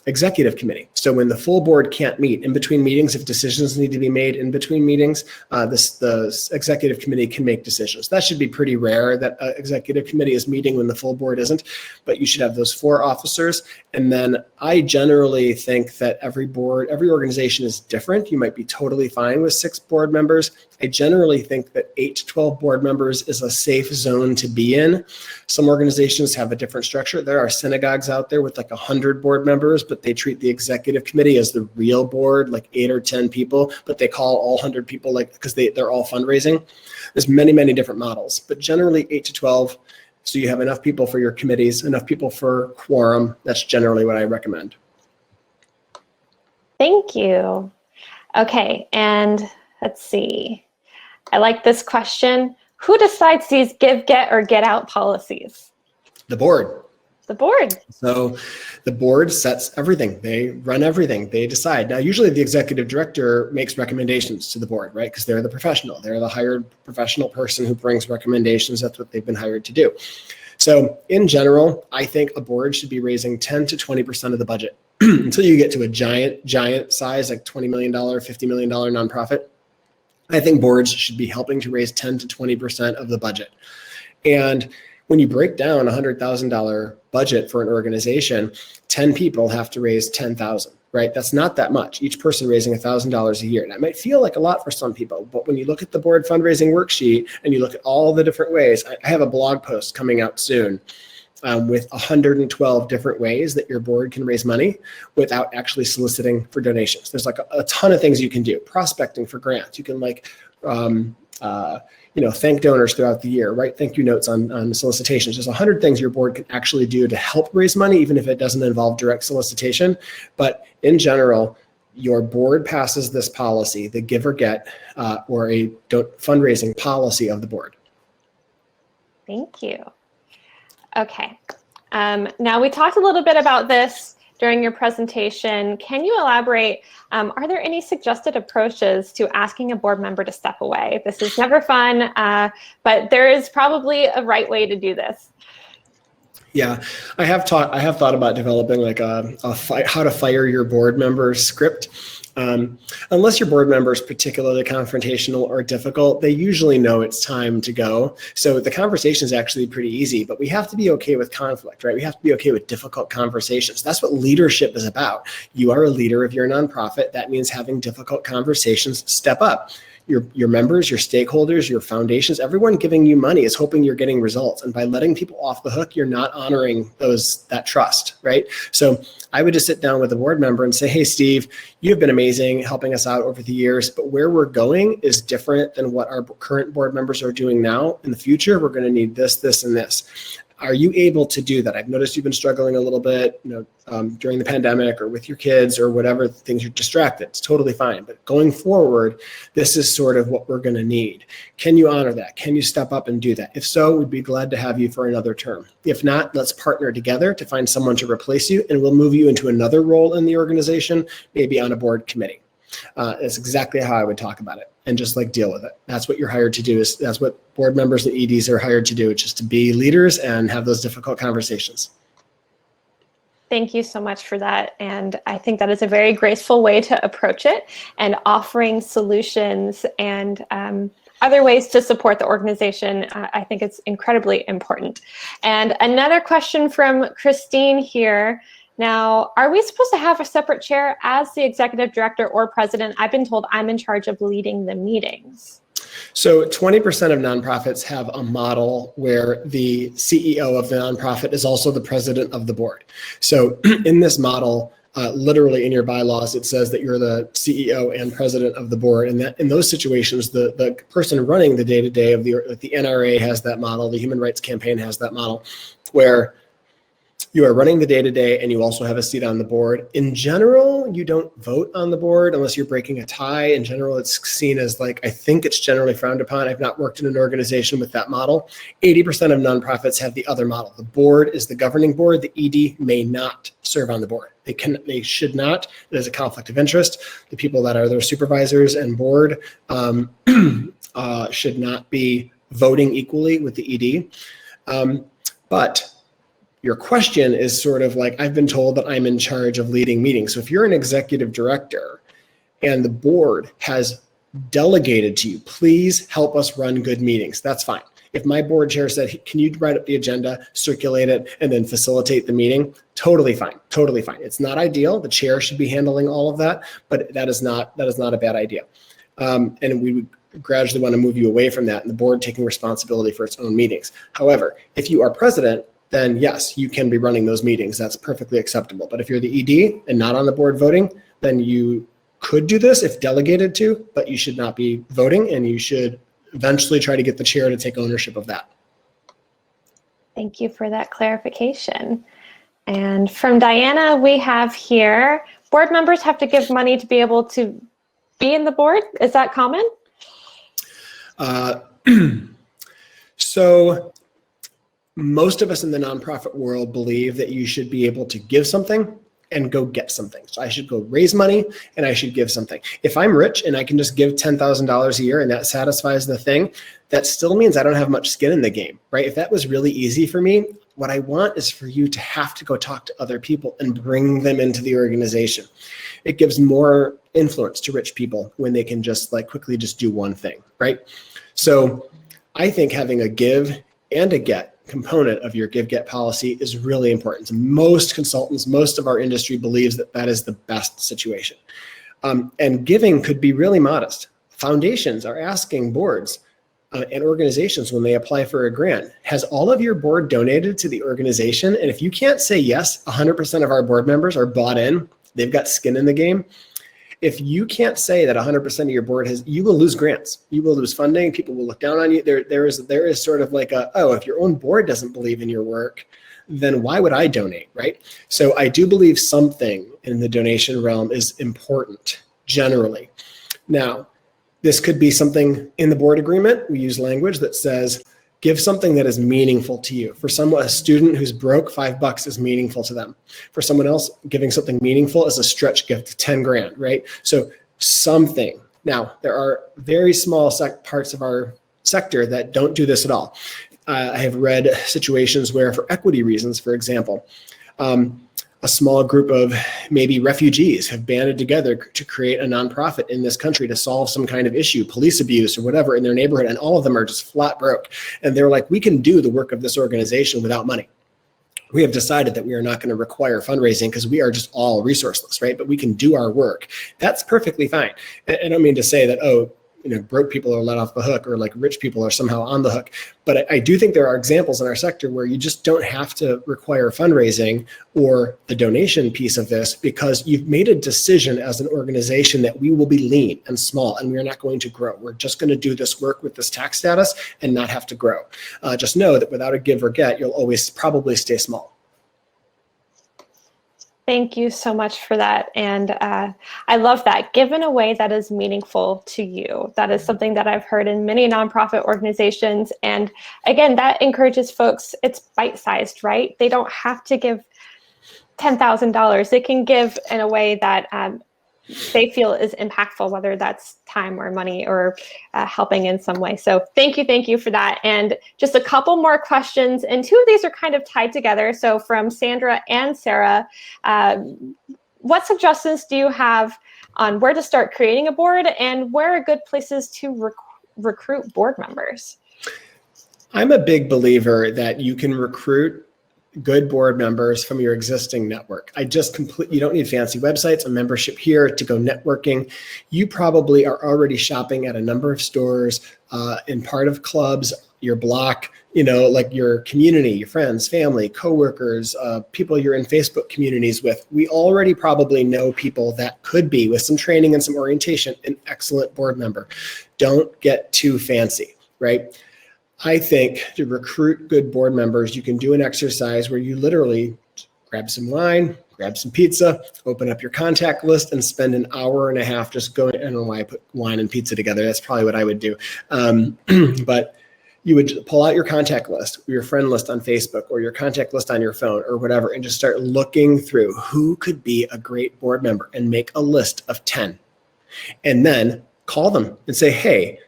executive committee. So when the full board can't meet in between meetings, if decisions need to be made in between meetings, the executive committee can make decisions. That should be pretty rare that executive committee is meeting when the full board isn't, but you should have those 4 officers. And then I generally think that every organization is different. You might be totally fine with 6 board members. I generally think that 8 to 12 board members is a safe zone to be in. Some organizations have a different structure. There are synagogues out there with like 100 board members, but they treat the executive committee as the real board, like 8 or 10 people, but they call all 100 people because they're all fundraising. There's many, many different models, but generally 8 to 12. So you have enough people for your committees, enough people for quorum. That's generally what I recommend. Thank you. Okay, and let's see. I like this question. Who decides these give, get, or get out policies? The board. The board. So the board sets everything. They run everything. They decide. Now, usually the executive director makes recommendations to the board, right? Because they're the professional. They're the hired professional person who brings recommendations. That's what they've been hired to do. So in general, I think a board should be raising 10 to 20% of the budget until you get to a giant size, like $20 million, $50 million nonprofit. I think boards should be helping to raise 10 to 20% of the budget. And when you break down a $100,000 budget for an organization, 10 people have to raise 10,000, right? That's not that much. Each person raising $1,000 a year. That might feel like a lot for some people, but when you look at the board fundraising worksheet and you look at all the different ways, I have a blog post coming out soon with 112 different ways that your board can raise money without actually soliciting for donations. There's like a ton of things you can do. Prospecting for grants. You can thank donors throughout the year, write thank you notes on solicitations. There's 100 things your board can actually do to help raise money, even if it doesn't involve direct solicitation. But in general, your board passes this policy, the give or get, or a fundraising policy of the board. Thank you. Okay. Now we talked a little bit about this during your presentation. Can you elaborate? Are there any suggested approaches to asking a board member to step away? This is never fun, but there is probably a right way to do this. Yeah, I have thought about developing like a how to fire your board member script. Unless your board member is particularly confrontational or difficult, they usually know it's time to go. So the conversation is actually pretty easy, but we have to be okay with conflict, right? We have to be okay with difficult conversations. That's what leadership is about. You are a leader of your nonprofit. That means having difficult conversations. Step up. Your members, your stakeholders, your foundations, everyone giving you money is hoping you're getting results. And by letting people off the hook, you're not honoring that trust, right? So I would just sit down with a board member and say, hey, Steve, you've been amazing helping us out over the years, but where we're going is different than what our current board members are doing now. In the future, we're going to need this, this, and this. Are you able to do that? I've noticed you've been struggling a little bit, during the pandemic or with your kids or whatever things you're distracted. It's totally fine. But going forward, this is sort of what we're going to need. Can you honor that? Can you step up and do that? If so, we'd be glad to have you for another term. If not, let's partner together to find someone to replace you, and we'll move you into another role in the organization, maybe on a board committee. That's exactly how I would talk about it, and just deal with it. That's what you're hired to do. That's what board members and EDs are hired to do, just to be leaders and have those difficult conversations. Thank you so much for that. And I think that is a very graceful way to approach it, and offering solutions and other ways to support the organization, I think it's incredibly important. And another question from Christine here. Now, are we supposed to have a separate chair as the executive director or president? I've been told I'm in charge of leading the meetings. So 20% of nonprofits have a model where the CEO of the nonprofit is also the president of the board. So in this model, literally in your bylaws, it says that you're the CEO and president of the board. And that in those situations, the person running the day-to-day of the NRA has that model, the Human Rights Campaign has that model, where you are running the day-to-day and you also have a seat on the board. In general, you don't vote on the board unless you're breaking a tie. In general, it's seen as like, I think it's generally frowned upon. I've not worked in an organization with that model. 80% of nonprofits have the other model. The board is the governing board. The ED may not serve on the board. They should not. It is a conflict of interest. The people that are their supervisors and board should not be voting equally with the ED. But your question is sort of like, I've been told that I'm in charge of leading meetings. So if you're an executive director and the board has delegated to you, please help us run good meetings, that's fine. If my board chair said, can you write up the agenda, circulate it, and then facilitate the meeting? Totally fine, totally fine. It's not ideal. The chair should be handling all of that, but that is not a bad idea. And we would gradually want to move you away from that and the board taking responsibility for its own meetings. However, if you are president, then yes, you can be running those meetings. That's perfectly acceptable. But if you're the ED and not on the board voting, then you could do this if delegated to, but you should not be voting, and you should eventually try to get the chair to take ownership of that. Thank you for that clarification. And from Diana, we have here, board members have to give money to be able to be in the board. Is that common? So most of us in the nonprofit world believe that you should be able to give something and go get something. So I should go raise money and I should give something. If I'm rich and I can just give $10,000 a year and that satisfies the thing, that still means I don't have much skin in the game, right? If that was really easy for me, what I want is for you to have to go talk to other people and bring them into the organization. It gives more influence to rich people when they can just like quickly just do one thing, right? So I think having a give and a get component of your give-get policy is really important. So most consultants, most of our industry believes that that is the best situation. And giving could be really modest. Foundations are asking boards and organizations when they apply for a grant, has all of your board donated to the organization? And if you can't say yes, 100% of our board members are bought in, they've got skin in the game. If you can't say that 100% of your board has, you will lose grants. You will lose funding. People will look down on you. There is sort of like if your own board doesn't believe in your work, then why would I donate, right? So I do believe something in the donation realm is important generally. Now, this could be something in the board agreement. We use language that says, give something that is meaningful to you. For someone, a student who's broke, $5 is meaningful to them. For someone else, giving something meaningful is a stretch gift, 10 grand, right? So something. Now, there are very small parts of our sector that don't do this at all. I have read situations where, for equity reasons, for example, a small group of maybe refugees have banded together to create a nonprofit in this country to solve some kind of issue, police abuse or whatever in their neighborhood, and all of them are just flat broke. And they're like, we can do the work of this organization without money. We have decided that we are not going to require fundraising because we are just all resourceless, right? But we can do our work. That's perfectly fine. I don't mean to say that, broke people are let off the hook or like rich people are somehow on the hook. But I do think there are examples in our sector where you just don't have to require fundraising or the donation piece of this because you've made a decision as an organization that we will be lean and small and we're not going to grow. We're just going to do this work with this tax status and not have to grow. Just know that without a give or get, you'll always probably stay small. Thank you so much for that. And I love that. Give in a way that is meaningful to you. That is something that I've heard in many nonprofit organizations. And again, that encourages folks, it's bite-sized, right? They don't have to give $10,000. They can give in a way that they feel is impactful, whether that's time or money or helping in some way. So thank you for that. And just a couple more questions. And two of these are kind of tied together. So from Sandra and Sarah, what suggestions do you have on where to start creating a board and where are good places to recruit board members? I'm a big believer that you can recruit good board members from your existing network. You don't need fancy websites, a membership here to go networking. You probably are already shopping at a number of stores, in part of clubs, your block, like your community, your friends, family, coworkers, people you're in Facebook communities with. We already probably know people that could be, with some training and some orientation, an excellent board member. Don't get too fancy, right? I think to recruit good board members, you can do an exercise where you literally grab some wine, grab some pizza, open up your contact list, and spend an hour and a half just going. I don't know why I put wine and pizza together. That's probably what I would do. But you would pull out your contact list, or your friend list on Facebook, or your contact list on your phone, or whatever, and just start looking through who could be a great board member, and make a list of 10. And then call them and say, hey,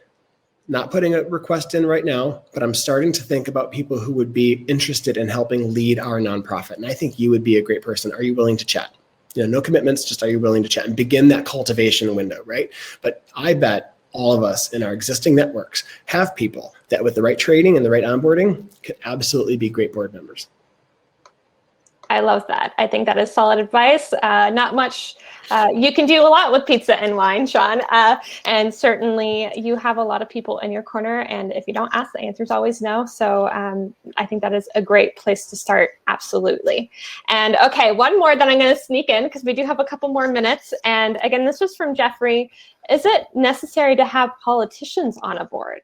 not putting a request in right now, but I'm starting to think about people who would be interested in helping lead our nonprofit. And I think you would be a great person. Are you willing to chat? No commitments, just are you willing to chat, and begin that cultivation window, right? But I bet all of us in our existing networks have people that with the right training and the right onboarding could absolutely be great board members. I love that. I think that is solid advice. Not much, you can do a lot with pizza and wine, Sean. And certainly you have a lot of people in your corner. And if you don't ask, the answer is always no. So I think that is a great place to start. Absolutely. And okay, one more that I'm going to sneak in because we do have a couple more minutes. And again, this was from Jeffrey. Is it necessary to have politicians on a board?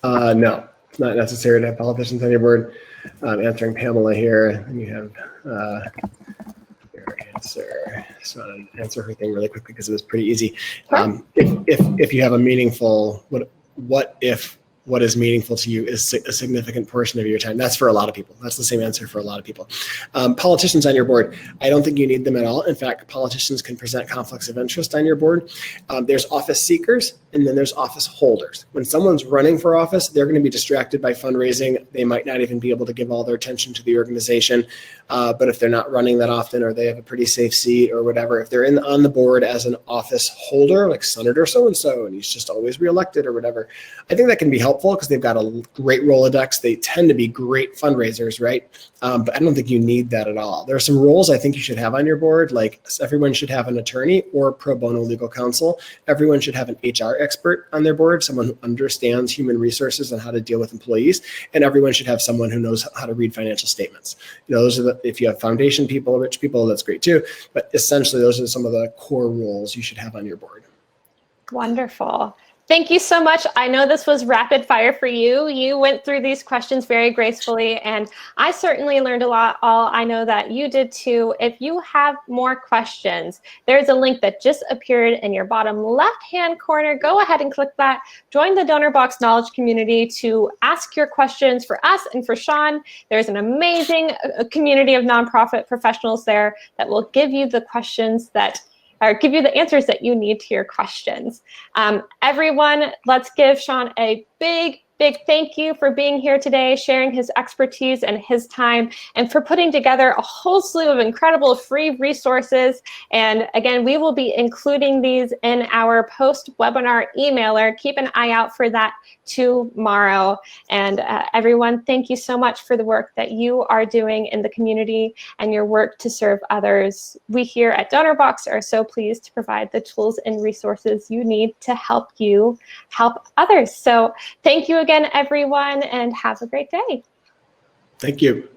No, it's not necessary to have politicians on your board. Answering Pamela here, and you have your answer. Just want to answer her thing really quickly because it was pretty easy. Sure. If you have a meaningful, what is meaningful to you is a significant portion of your time. That's for a lot of people. That's the same answer for a lot of people. Politicians on your board, I don't think you need them at all. In fact, politicians can present conflicts of interest on your board. There's office seekers, and then there's office holders. When someone's running for office, they're going to be distracted by fundraising. They might not even be able to give all their attention to the organization. But if they're not running that often, or they have a pretty safe seat or whatever, if they're on the board as an office holder, like Senator so-and-so, and he's just always reelected or whatever, I think that can be helpful because they've got a great Rolodex. They tend to be great fundraisers, right? But I don't think you need that at all. There are some roles I think you should have on your board, like everyone should have an attorney or pro bono legal counsel. Everyone should have an HR expert on their board, someone who understands human resources and how to deal with employees. And everyone should have someone who knows how to read financial statements. Those are if you have foundation people, rich people, that's great too. But essentially, those are some of the core roles you should have on your board. Wonderful. Thank you so much. I know this was rapid fire for you. You went through these questions very gracefully, and I certainly learned a lot. I know that you did too. If you have more questions, there's a link that just appeared in your bottom left-hand corner. Go ahead and click that. Join the Donorbox knowledge community to ask your questions for us and for Sean. There's an amazing community of nonprofit professionals there that will give you the questions that or give you the answers that you need to your questions. Everyone, let's give Sean a big thank you for being here today, sharing his expertise and his time, and for putting together a whole slew of incredible free resources. And again, we will be including these in our post-webinar emailer. Keep an eye out for that tomorrow. And everyone, thank you so much for the work that you are doing in the community and your work to serve others. We here at Donorbox are so pleased to provide the tools and resources you need to help you help others. So thank you again, everyone, and have a great day. Thank you.